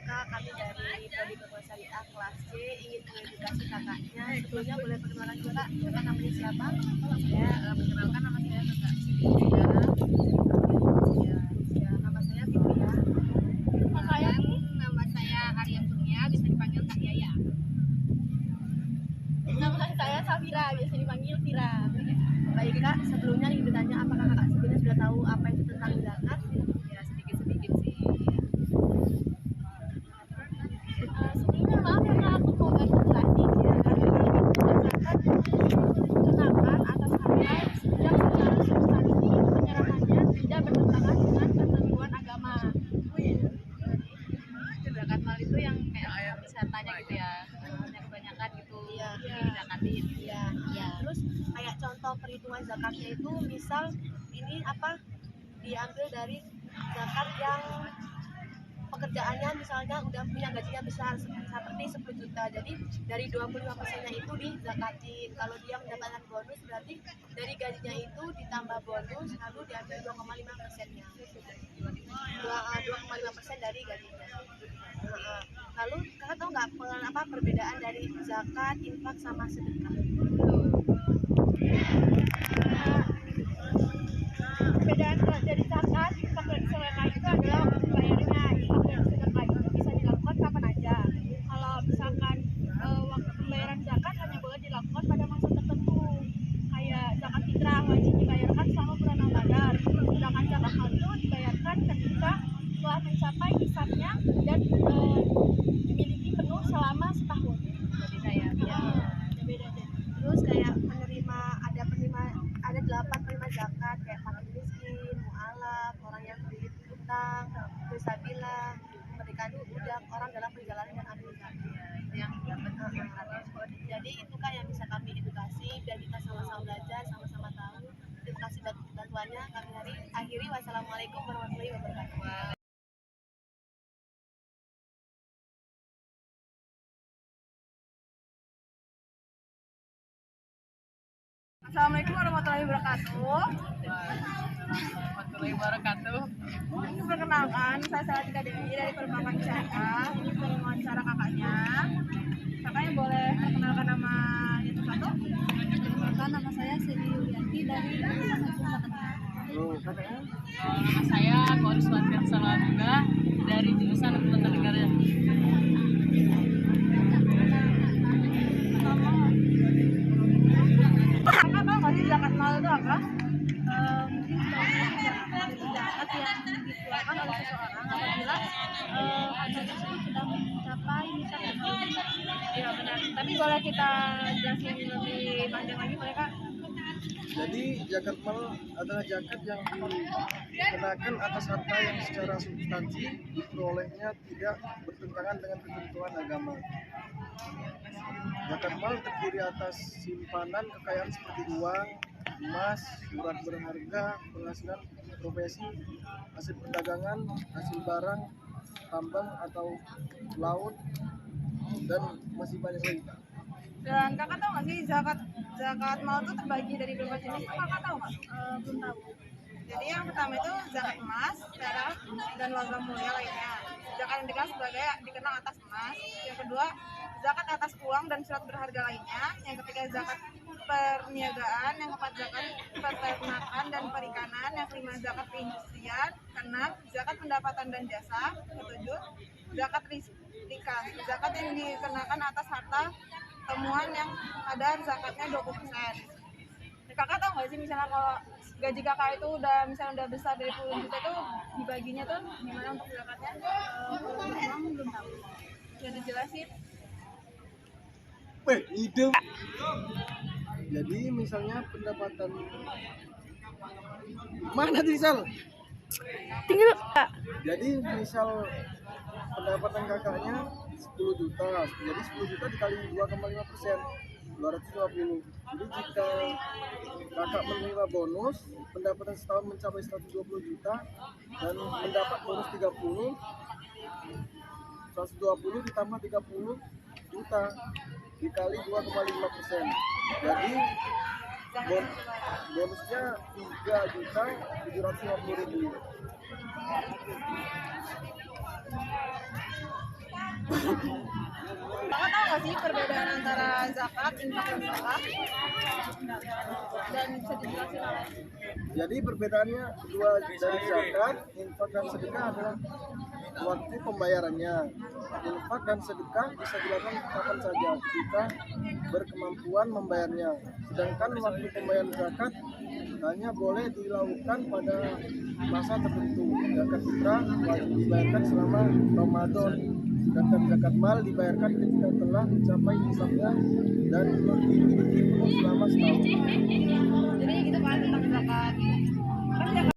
Kak, kami dari Prodi Perguruan Syariah kelas C ingin mengedukasi kakaknya. Sebelumnya boleh perkenalan dulu Kak, kakak namanya siapa? Perkenalkan, nama saya Kakak Siti Negara. Ya, nama saya Fitria. Nama saya Arya Kurnia, bisa dipanggil Kak Yaya. Nama saya Safira, biasa dipanggil Vira. Baik Kak, sebelumnya ingin bertanya apakah kakak sebenarnya sudah tahu apa itu tentang zakat? Ya, sedikit-sedikit sih. Sebelumnya maaf ya Kak, aku mau bantu jelasin ya. Zakat kenakan atas harta yang secara substansi penyerahannya tidak bertentangan dengan ketentuan agama. Zakat mal itu yang kayak bisa tanya gitu ya, kebanyakan gitu. Iya. Dizakatin. Iya. Terus kayak contoh perhitungan zakatnya itu misal ini apa diambil dari zakat yang pekerjaannya misalnya udah punya gajinya besar seperti 10 juta, jadi dari 25%-nya itu dizakatin. Kalau dia mendapatkan bonus berarti dari gajinya itu ditambah bonus lalu diambil 2,5%-nya 2,5% dari gajinya. Lalu kakak tahu nggak apa perbedaan dari zakat, infak sama sedekah? Perbedaan dari zakat, infak dan sedekah itu adalah waktu bayarnya. Infak dan sedekah itu bisa dilakukan kapan aja. Kalau misalkan waktu pembayaran zakat hanya boleh dilakukan pada masa tertentu. Kayak zakat fitrah wajib dibayarkan selama bulan Ramadan. Sedangkan zakat mal itu dibayarkan ketika telah mencapai nisabnya dan dimiliki penuh selama setahun. Beda ya. Beda deh. Terus kayak ada 8 penerima zakat kayak fakir miskin, mu'alaf, orang yang berhutang, fisabilillah, mereka budak, orang dalam perjalanan dan amil zakat. Itu yang dapat Jadi itu kan yang bisa kami edukasi biar kita sama-sama belajar, sama-sama tahu. Terima kasih bantuannya. Kami akhiri. Wassalamualaikum warahmatullahi wabarakatuh. Assalamualaikum warahmatullahi wabarakatuh. warahmatullahi wabarakatuh. Ini perkenalkan, saya Salatika Dewi dari Perbankan Syariah. Ini wawancara kakaknya. Kakaknya boleh perkenalkan nama itu satu? Perkenalkan, nama saya Siti Yulianti dari Nama saya Konsulantian Salamuga dari jurusan Hukum Tata Negara. Kakak tahu nggak sih zakat mal itu apa? mungkin zakat yang dikeluarkan oleh seseorang apabila harta tersebut sudah mencapai nisab tersebut. Iya benar. Tapi boleh kita jelasin lebih panjang lagi boleh Kak? Jadi zakat mal adalah zakat yang dikenakan atas harta yang secara substansi diperolehnya tidak bertentangan dengan ketentuan agama. Zakat mal terdiri atas simpanan kekayaan seperti uang, emas, surat berharga, penghasilan profesi, hasil perdagangan, hasil barang, tambang atau laut, dan masih banyak lagi. Dan kakak tahu nggak sih zakat mal itu terbagi dari berapa jenis? Itu kakak tahu nggak? Belum tahu. Jadi yang pertama itu zakat emas, perak, dan logam mulia lainnya. Zakat yang dikenal atas emas. Yang kedua zakat atas uang dan surat berharga lainnya. Yang ketiga zakat perniagaan. Yang keempat zakat peternakan dan perikanan. Yang kelima zakat perindustrian. Keenam zakat pendapatan dan jasa. Ketujuh zakat rizkikan, zakat yang dikenakan atas harta temuan yang ada zakatnya 20%. Kakak tahu nggak sih misalnya kalau gaji kakak itu udah besar dari puluhan juta itu dibaginya tuh gimana untuk zakatnya? Uang belum tahu. Udah dijelasin. Ide. Jadi misalnya pendapatan mana Sal? Tinggal Kak. Jadi misal pendapatan kakaknya 10 juta, jadi 10 juta dikali 2,5%, 250. Jadi jika kakak menerima bonus, pendapatan setahun mencapai 120 juta dan mendapat bonus 30, 120 ditambah 30 juta dikali 2,5%. Jadi bonusnya 3.750.000. Bapak tahu nggak sih perbedaan antara zakat, infak, dan sedekah? Dan bisa dijelasin oleh Jadi perbedaannya kedua dari zakat, infak dan sedekah adalah waktu pembayarannya. Infak dan sedekah bisa dilakukan kapan saja kita berkemampuan membayarnya. Sedangkan waktu pembayaran zakat hanya boleh dilakukan pada masa tertentu. Zakat fitrah wajib dibayarkan selama Ramadan. Sedangkan zakat mal dibayarkan ketika telah mencapai nisabnya dan dimiliki penuh selama setahun. jadi gitu kan tentang zakat. Kan zakat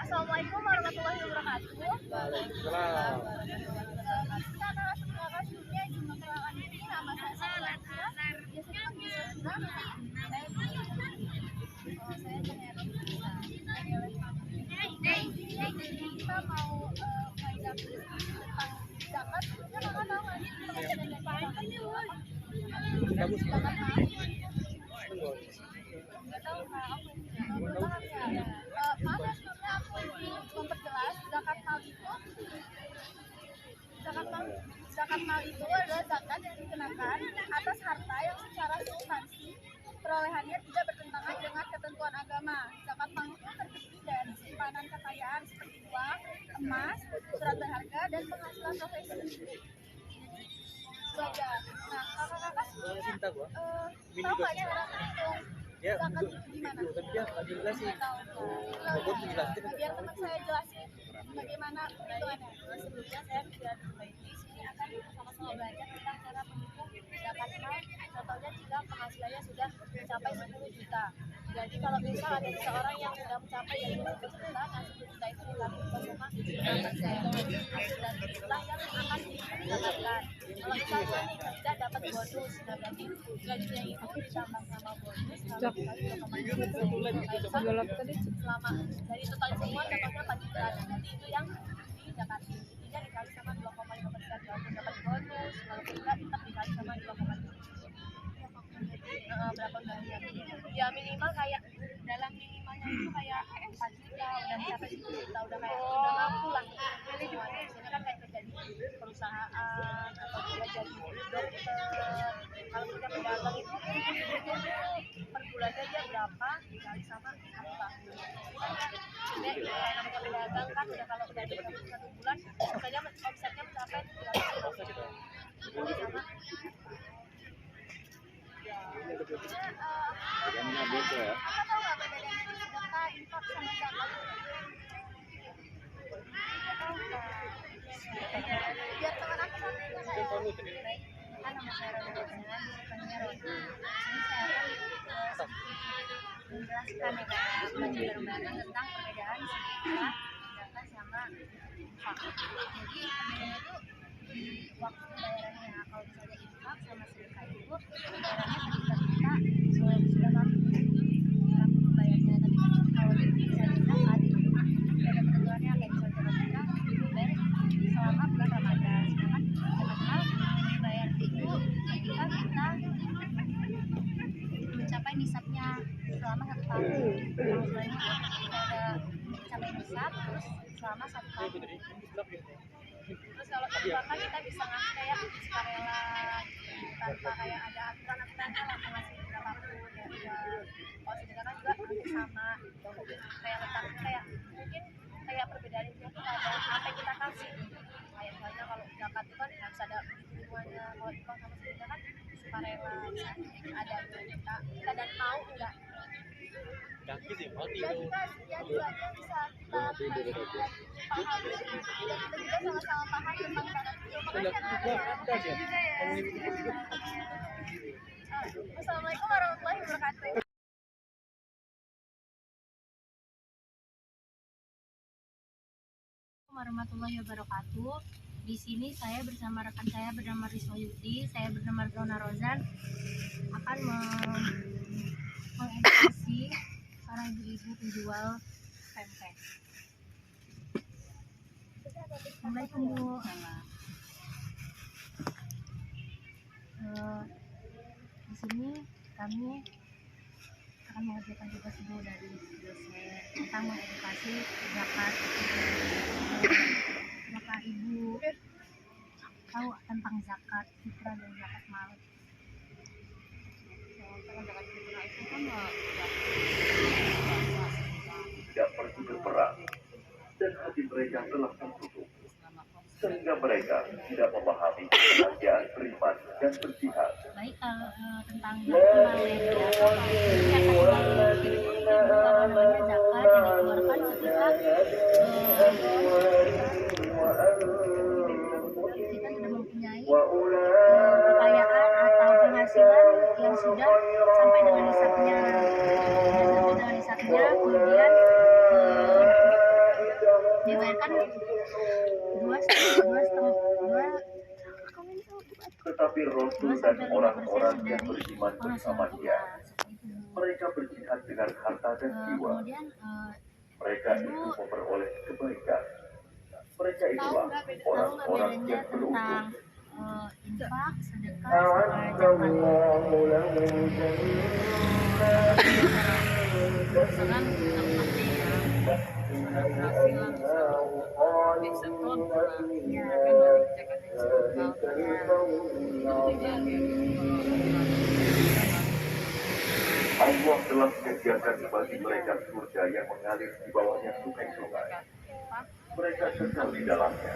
Assalamualaikum warahmatullahi wabarakatuh. Waalaikumsalam. Karena sebelumnya jumlah perkenalkan ini nama saya Sarah. Biasanya panggil berapa? Saya Tanero. Kita mau ngajak tentang zakat. Kita nggak tahu kan? Bagus. Zakat nggak tahu Kak, aku paham ya. Maaf ya sebelumnya aku ingin memperjelas zakat mal itu adalah zakat yang dikenakan atas harta yang secara substansi perolehannya tidak bertentangan dengan ketentuan agama. Zakat mal itu terdiri dari simpanan kekayaan seperti uang, emas, surat berharga, dan penghasilan profesi. Itu aja. Nah, kakak-kakak sebenarnya tahu nggak cara menghitung zakat itu gimana? Biar teman saya jelasin bagaimana perhitungannya. Sebelumnya saya sudah di sini akan sama-sama belajar tentang cara menghitung zakat mal. Contohnya jika penghasilannya sudah mencapai 10 juta. Jadi kalau misal ada seseorang yang sudah mencapai 10 juta, nah 10 juta itu dikali 2,6%. Dan itulah yang akan didapatkan. Kalau misalnya nih tidak dapat bonus, nah berarti gajinya itu ditambah sama bonus kalau dikali 2,6%. Selama dari total semua contohnya 4 juta, nanti itu yang didapati. Intinya dikali sama 2,5%. Walaupun dapat bonus, walaupun tidak tetap dikali sama 2,5%. Berapa bulannya? Ya minimal kayak dalam minimalnya itu kayak 4 juta, udah mencapai 10 juta, udah kayak udah mampu lah. Semuanya biasanya kan kayak kerja di perusahaan atau kita jadi dokter. Kalau kita pedagang itu per bulannya dia berapa dikali sama 1 tahun. Jadi kayak namanya pedagang kan udah kalau udah di 1 bulan biasanya omsetnya mencapai 300 sama apa tahu nggak perbedaan sedekah, infak sama zakat? Biar teman aku satu itu saya baik kan nama saya Roda Rosangan, dipanggilnya Roda. Ini saya akan menjelaskan ya Kak, belajar bareng-bareng tentang perbedaan sedekah, zakat sama infak. Jadi perbedaannya itu di waktu pembayarannya. Kalau misalnya infak sama sedekah itu pembayarannya ketika kita sudah mampu membayarnya. Tapi kalau misalnya zakat itu ada ketentuannya, kayak misalnya kita dibayar selama bulan Ramadan. Sedangkan zakat mal dibayar itu ketika kita mencapai nisabnya selama 1 tahun. Maksudnya kita udah mencapai nisab terus selama 1 tahun. Terus kalau infak kan kita bisa ngasih kayak sukarela tanpa kayak ada aturan-aturannya lah, ngasih berapapun ya udah. Kalau sedekah kan juga hampir sama, kayak letaknya kayak mungkin kayak perbedaan itu tuh ada apa yang kita kasih. Kayak misalnya kalau zakat itu kan harus ada hubungannya, kalau infak sama sedekah kan sukarela, ada kita dan mau enggak. Ya kita ya duanya bisa kita pahami dan kita juga sama-sama paham tentang zakat itu. Makanya kan ada juga ya. Assalamualaikum warahmatullahi wabarakatuh. Warahmatullahi wabarakatuh. Di sini saya bersama rekan saya bernama Rizwa Yudi, saya bernama Rona Rozan akan mengedukasi para ibu-ibu penjual pempek. Assalamualaikum Bu. Di sini kami akan akan mengerjakan tugas dulu dari dosen tentang mengedukasi zakat. Bapak Ibu tahu tentang zakat fitrah dan zakat mal? Zakat fitrah itu kan tidak pergi berperang dan hati mereka telah tertutup sehingga mereka tidak memahami kebahagiaan beriman dan berjihad. Baik, tentang zakat mal yang zakat yang dikeluarkan ketika kita sudah mempunyai kekayaan atau penghasilan yang sudah sampai dengan nisabnya, kemudian dibayarkan Tetapi Rasul dan orang-orang yang beriman bersama dia, mereka berjihad dengan harta dan jiwa. kemudian Mereka itu memperoleh kebaikan. Mereka tahu itulah nggak orang-orang bedanya yang beruntung. tentang infak, sedekah, sama zakat? misalkan kita mengerti ya penghasilan di sektor Ya, kan wajib zakat yang sektor Allah telah menyediakan bagi mereka surga yang mengalir di bawahnya sungai-sungai. Mereka kekal di dalamnya.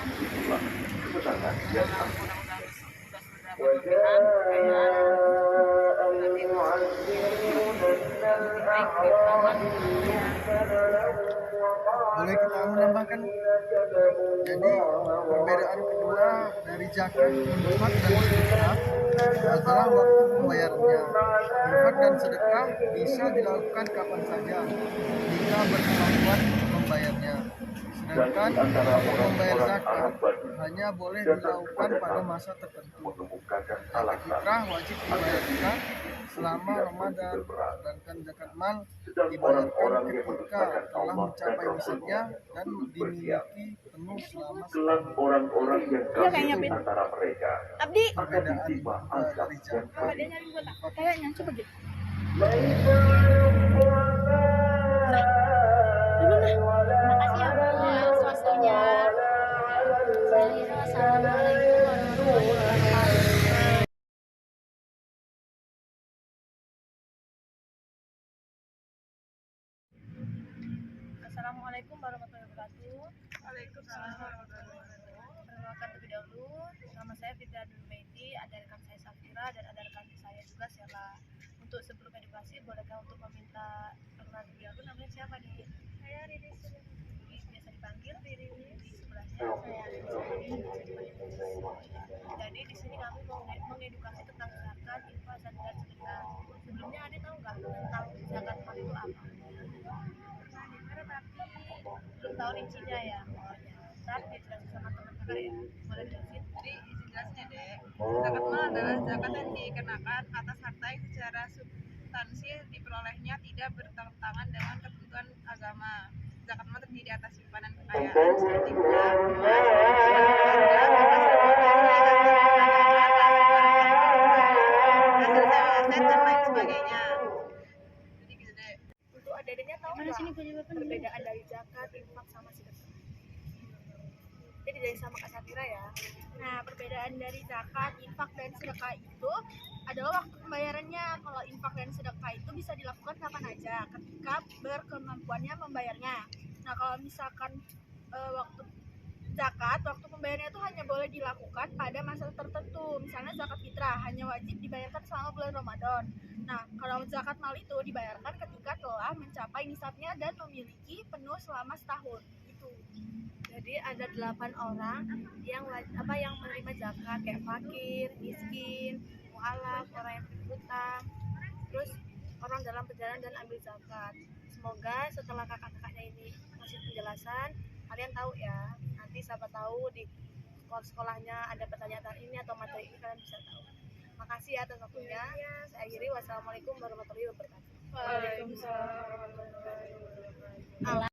Itulah kemenangan yang agung. Boleh kita menambahkan, jadi perbedaan kedua dari zakat, infak dan sedekah adalah waktu pembayarannya. Infak dan sedekah bisa dilakukan kapan saja jika berkemampuan membayarnya. Sedangkan untuk membayar zakat hanya boleh dilakukan pada masa tertentu. Mengemukakan Zakat alasan fitrah wajib dibayarkan selama Ramadan, sedangkan zakat mal sedang dibayarkan orang-orang yang ketika mendustakan telah Allah dan mencapai nisabnya Rasulnya dan bersiap. dimiliki penuh selama Kelak orang-orang yang kafir di antara mereka Abdi, akan perbedaan ditimpa juga azab dari yang zakat. pedih. kayaknya coba gitu. terima kasih ya Bu atas waktunya. Saya Ira, Assalamualaikum warahmatullahi wabarakatuh. Assalamualaikum warahmatullahi wabarakatuh. Waalaikumsalam warahmatullahi wabarakatuh. Perkenalkan terlebih dahulu, nama saya Fitria Durmeiti, ada rekan saya Safira dan ada rekan saya juga Sheila. Untuk sebelum edukasi, bolehkah untuk meminta perkenalan terlebih dahulu, namanya siapa nih? Saya Riri Suri, biasa dipanggil Riri. Di sebelahnya saya Jadi di sini kami mau mengedukasi tentang zakat, infak, dan sedekah. Sebelumnya Ade tahu nggak tentang zakat mal itu apa? Belum tahu rincinya ya. Ntar dijelasin sama teman kakak ya. Boleh dijelasin? Jadi izin jelasnya dek, zakat mal adalah zakat yang dikenakan atas harta yang secara substansi diperolehnya tidak bertentangan dengan kebutuhan agama. Zakat mal terdiri atas simpanan kekayaan seperti uang, emas, hasil sewa aset dan lain sebagainya. Jadi gitu dek. Untuk adanya tahu nggak perbedaan dari zakat, infak, sama sedekah? Jadi dari sama Kak Safira ya. Nah, perbedaan dari zakat, infak, dan sedekah itu adalah waktu pembayarannya. Kalau infak dan sedekah itu bisa dilakukan kapan aja ketika berkemampuannya membayarnya. Nah, kalau misalkan waktu zakat, waktu pembayarannya itu hanya boleh dilakukan pada masa tertentu. Misalnya zakat fitrah hanya wajib dibayarkan selama bulan Ramadan. Nah, kalau zakat mal itu dibayarkan ketika telah mencapai nisabnya dan memiliki penuh selama setahun. Itu. Jadi ada 8 orang yang menerima zakat, kayak fakir, miskin, mu'alaf, orang yang berhutang, terus orang dalam perjalanan dan ambil zakat. Semoga setelah kakak-kakaknya ini kasih penjelasan, kalian tahu ya. Nanti siapa tahu di sekolahnya ada pertanyaan ini atau materi ini, kalian bisa tahu. Makasih ya atas waktunya. Saya akhiri. Wassalamualaikum warahmatullahi wabarakatuh. Waalaikumsalam.